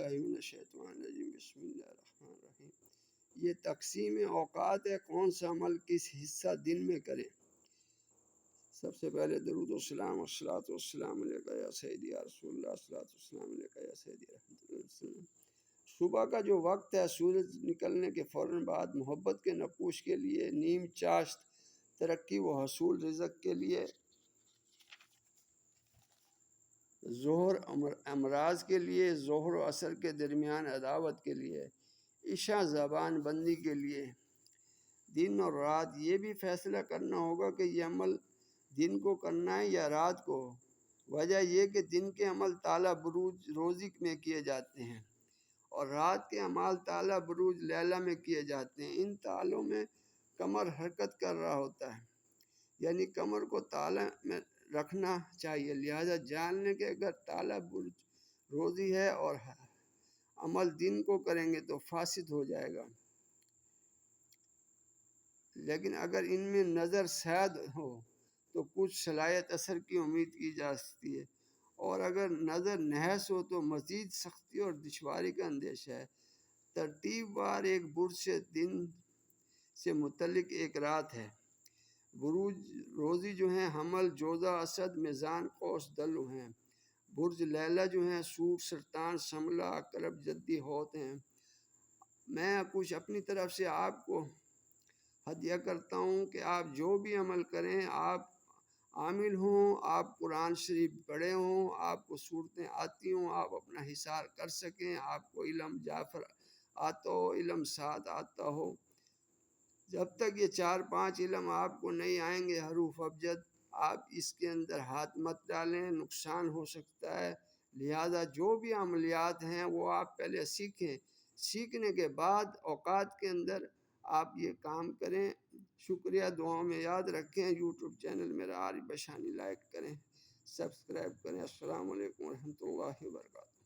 باللہ من الشیطان الرجیم بسم اللہ الرحمن الرحیم۔ یہ تقسیم اوقات ہے، کون سا عمل کس حصہ دن میں کریں۔ سب سے پہلے درود و سلام والصلاۃ والسلام علیکہ یا سیدی یا رسول اللہ، الصلاۃ والسلام علیکہ یا سیدی رحمۃ اللہ وسلم۔ صبح کا جو وقت ہے، سورج نکلنے کے فوراً بعد محبت کے نقوش کے لیے، نیم چاشت ترقی و حصول رزق کے لیے، ظہر امراض کے لیے، ظہر و عصر کے درمیان عداوت کے لیے، عشاء زبان بندی کے لیے، دن اور رات یہ بھی فیصلہ کرنا ہوگا کہ یہ عمل دن کو کرنا ہے یا رات کو۔ وجہ یہ کہ دن کے عمل طالع بروج روزی میں کیے جاتے ہیں اور رات کے اعمال طالع بروج لیلہ میں کیے جاتے ہیں۔ ان تالوں میں کمر حرکت کر رہا ہوتا ہے، یعنی کمر کو طالع میں رکھنا چاہیے، لہذا جان لیں کہ اگر طالع برج روزی ہے اور عمل دن کو کریں گے تو فاسد ہو جائے گا، لیکن اگر ان میں نظر صید ہو تو کچھ صلاحیت اثر کی امید کی جا سکتی ہے، اور اگر نظر نحس ہو تو مزید سختی اور دشواری کا اندیشہ ہے۔ ترتیب وار ایک برج سے دن سے متعلق ایک رات ہے۔ بروج روزی جو ہیں حمل، جوزہ، اسد، میزان، قوس، دلو ہیں۔ برج لیلہ جو ہیں سور، سرطان، شملہ، عقرب، جدی، حوت ہیں۔ میں کچھ اپنی طرف سے آپ کو ہدیہ کرتا ہوں کہ آپ جو بھی عمل کریں، آپ عامل ہوں، آپ قرآن شریف پڑھے ہوں، آپ کو صورتیں آتی ہوں، آپ اپنا حصار کر سکیں، آپ کو علم جعفر آتا ہو، علم سعد آتا ہو۔ جب تک یہ 4-5 علم آپ کو نہیں آئیں گے حروف ابجد، آپ اس کے اندر ہاتھ مت ڈالیں، نقصان ہو سکتا ہے۔ لہذا جو بھی عملیات ہیں وہ آپ پہلے سیکھیں، سیکھنے کے بعد اوقات کے اندر آپ یہ کام کریں۔ شکریہ، دعاؤں میں یاد رکھیں۔ یوٹیوب چینل میرا عارف بشانی لائک کریں، سبسکرائب کریں۔ السلام علیکم ورحمۃ اللہ وبرکاتہ۔